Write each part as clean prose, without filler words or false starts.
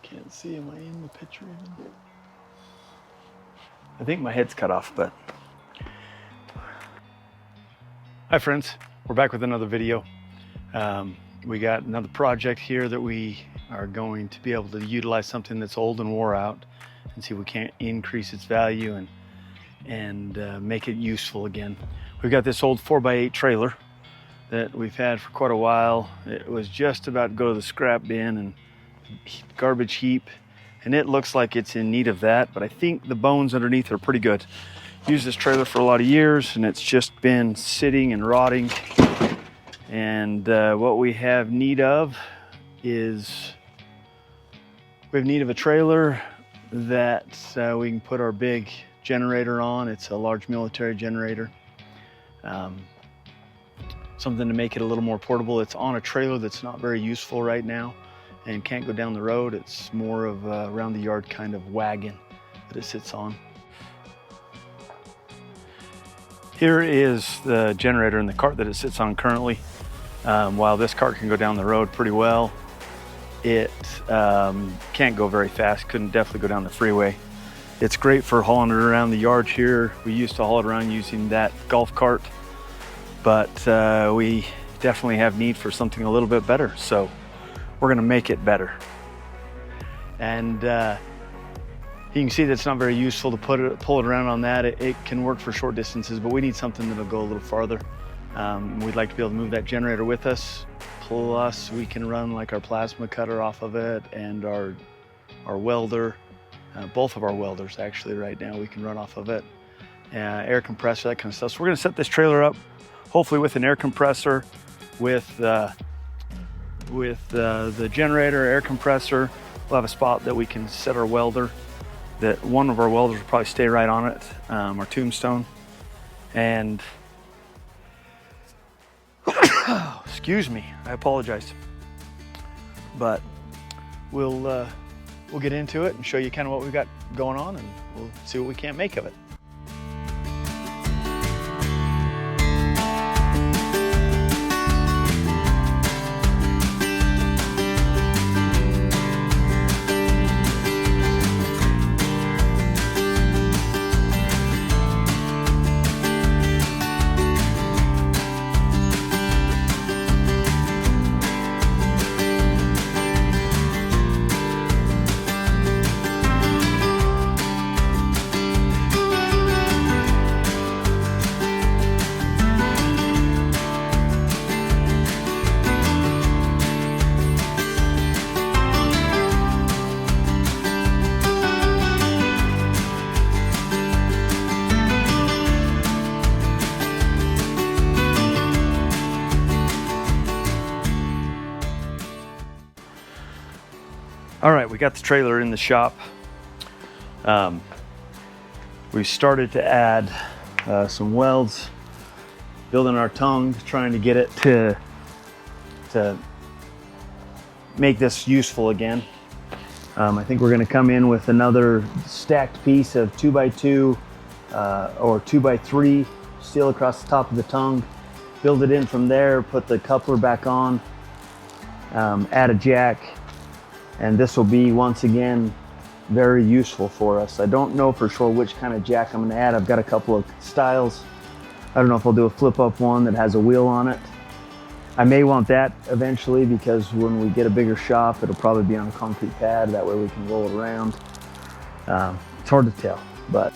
Can't see, am I in the picture even? I think my head's cut off, but. Hi friends, we're back with another video. We got another project here that we are going to be able to utilize something that's old and wore out and see if we can't increase its value and make it useful again. We've got this old 4x8 trailer that we've had for quite a while. It was just about to go to the scrap bin and garbage heap, and it looks like it's in need of that, but I think the bones underneath are pretty good. Used this trailer for a lot of years and it's just been sitting and rotting, and what we have need of is we have need of a trailer that we can put our big generator on. It's a large military generator. Something to make it a little more portable. It's on a trailer that's not very useful right now and can't go down the road. It's more of a around the yard kind of wagon that it sits on. Here is the generator in the cart that it sits on currently. While this cart can go down the road pretty well, it can't go very fast. Couldn't definitely go down the freeway. It's great for hauling it around the yard here. We used to haul it around using that golf cart, but we definitely have need for something a little bit better. So we're gonna make it better. And you can see that it's not very useful to pull it around on that. It can work for short distances, but we need something that'll go a little farther. We'd like to be able to move that generator with us. Plus we can run like our plasma cutter off of it and our welder. Both of our welders actually right now we can run off of it. Air compressor, that kind of stuff. So we're gonna set this trailer up, hopefully with an air compressor, with the generator, air compressor. We'll have a spot that we can set our welder, that one of our welders will probably stay right on it, our tombstone. And, excuse me, I apologize. But we'll get into it and show you kind of what we've got going on, and we'll see what we can't make of it. All right, we got the trailer in the shop. We started to add some welds, building our tongue, trying to get it to make this useful again. I think we're gonna come in with another stacked piece of 2x2 or 2x3 steel across the top of the tongue, build it in from there, put the coupler back on, add a jack, and this will be, once again, very useful for us. I don't know for sure which kind of jack I'm gonna add. I've got a couple of styles. I don't know if I'll do a flip up one that has a wheel on it. I may want that eventually, because when we get a bigger shop, it'll probably be on a concrete pad. That way we can roll it around. It's hard to tell, but.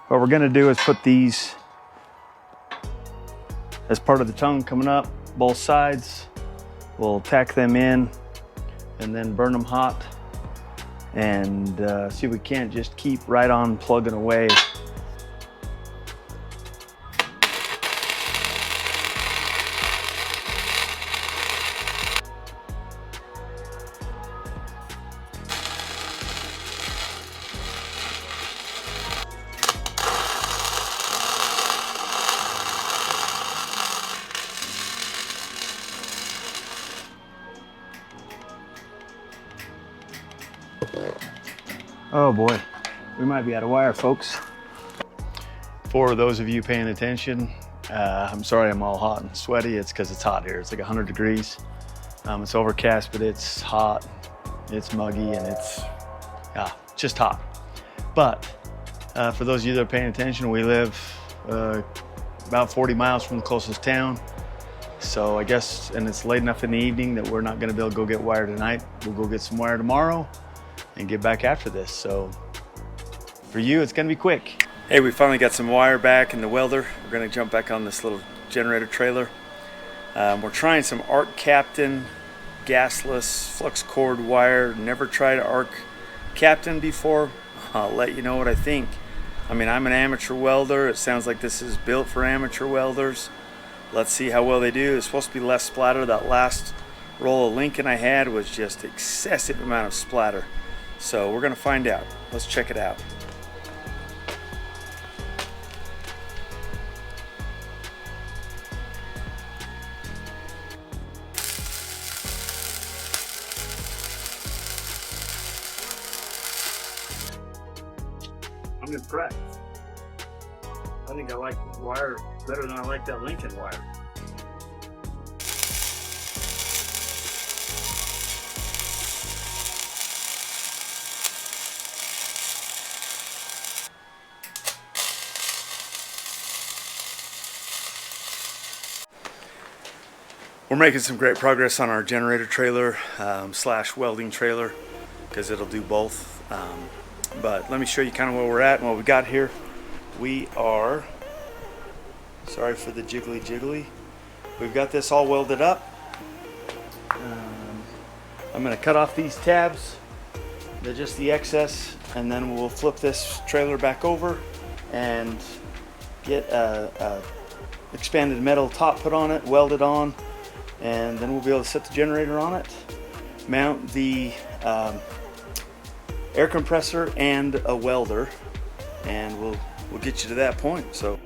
What we're gonna do is put these as part of the tongue coming up, both sides. We'll tack them in and then burn them hot and see if we can't just keep right on plugging away. Oh boy, we might be out of wire, folks. For those of you paying attention, I'm sorry I'm all hot and sweaty. It's because it's hot here. It's like 100 degrees. It's overcast, but it's hot, it's muggy, and it's just hot. But for those of you that are paying attention, we live about 40 miles from the closest town. So I guess, and it's late enough in the evening that we're not gonna be able to go get wire tonight. We'll go get some wire tomorrow and get back after this. So for you, it's gonna be quick. Hey, we finally got some wire back in the welder. We're gonna jump back on this little generator trailer. We're trying some Arc Captain gasless flux cord wire. Never tried Arc Captain before. I'll let you know what I think. I mean, I'm an amateur welder. It sounds like this is built for amateur welders. Let's see how well they do. It's supposed to be less splatter. That last roll of Lincoln I had was just excessive amount of splatter. So we're gonna find out. Let's check it out. I'm impressed. I think I like the wire better than I like that Lincoln wire. We're making some great progress on our generator trailer slash welding trailer, because it'll do both. But let me show you kind of where we're at and what we got here. We are, sorry for the jiggly jiggly. We've got this all welded up. I'm gonna cut off these tabs. They're just the excess, and then we'll flip this trailer back over and get a expanded metal top put on it, weld it on, and then we'll be able to set the generator on it, mount the air compressor and a welder, and we'll get you to that point. So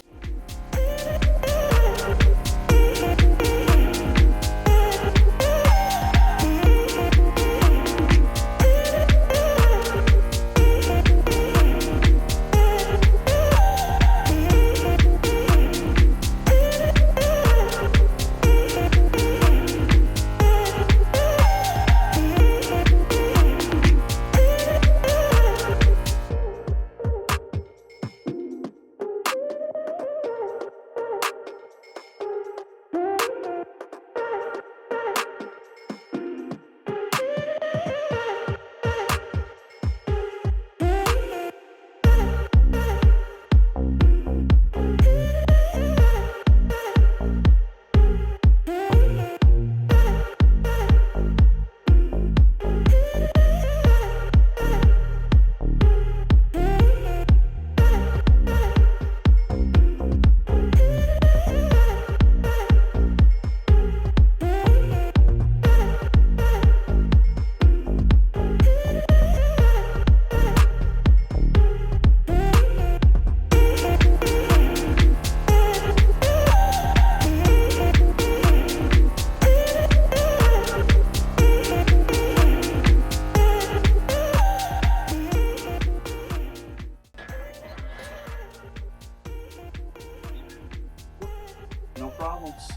no problems.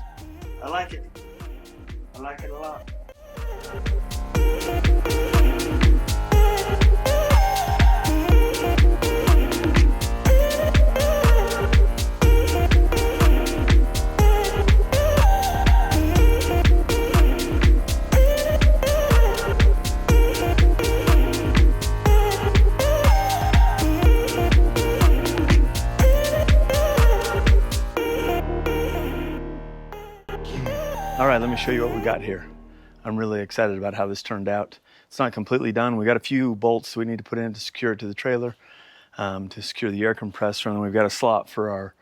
I like it. I like it a lot. All right, let me show you what we got here. I'm really excited about how this turned out. It's not completely done. We got a few bolts we need to put in to secure it to the trailer, to secure the air compressor, and then we've got a slot for our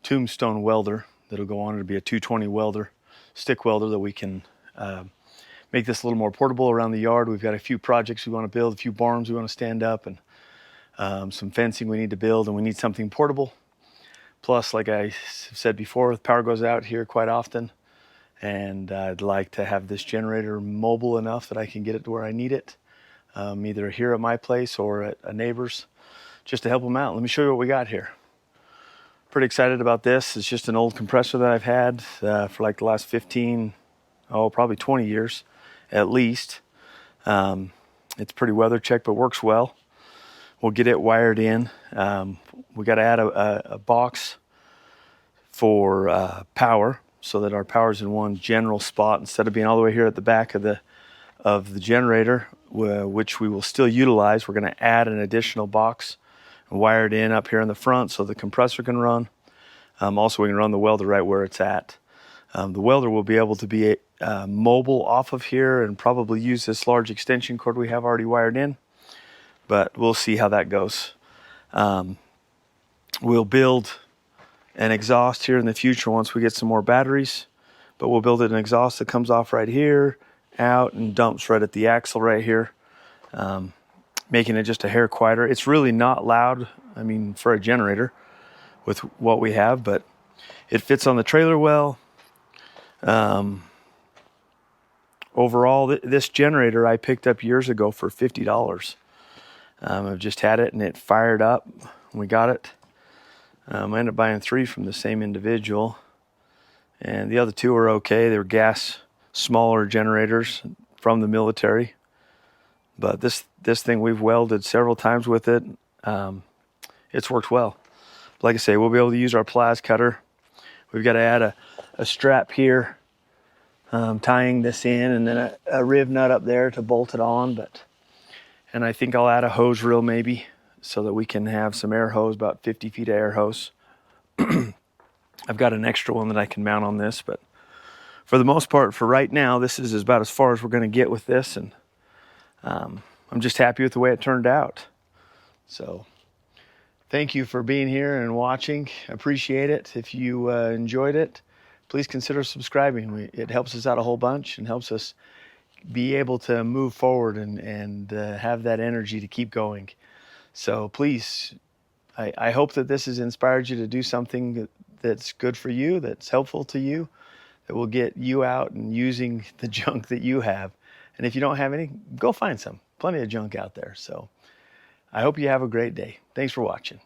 tombstone welder that'll go on. It'll be a 220 welder, stick welder, that we can make this a little more portable around the yard. We've got a few projects we want to build, a few barns we want to stand up, and some fencing we need to build, and we need something portable. Plus, like I said before, the power goes out here quite often, and I'd like to have this generator mobile enough that I can get it to where I need it, either here at my place or at a neighbor's, just to help them out. Let me show you what we got here. Pretty excited about this. It's just an old compressor that I've had for like the last 15, probably 20 years at least. It's pretty weather checked, but works well. We'll get it wired in. We got to add a box for power, so that our power's in one general spot instead of being all the way here at the back of the generator, which we will still utilize. We're going to add an additional box and wire it in up here in the front so the compressor can run. Also, we can run the welder right where it's at. The welder will be able to be mobile off of here and probably use this large extension cord we have already wired in, but we'll see how that goes. We'll build an exhaust here in the future once we get some more batteries, but we'll build an exhaust that comes off right here, out, and dumps right at the axle right here, making it just a hair quieter. It's really not loud, I mean, for a generator with what we have, but it fits on the trailer well. Overall, this generator I picked up years ago for $50. I've just had it and it fired up when we got it. I ended up buying 3 from the same individual, and the other 2 were okay. They were gas, smaller generators from the military. But this thing, we've welded several times with it. It's worked well. Like I say, we'll be able to use our plas cutter. We've got to add a strap here, tying this in, and then a riv nut up there to bolt it on. And I think I'll add a hose reel maybe, so that we can have some air hose, about 50 feet of air hose. I've got an extra one that I can mount on this, but for the most part, for right now, this is about as far as we're going to get with this, and I'm just happy with the way it turned out. So thank you for being here and watching. I appreciate it. If you enjoyed it, please consider subscribing. It helps us out a whole bunch and helps us be able to move forward and have that energy to keep going. So please, I hope that this has inspired you to do something that's good for you, that's helpful to you, that will get you out and using the junk that you have. And if you don't have any, go find some. Plenty of junk out there. So I hope you have a great day. Thanks for watching.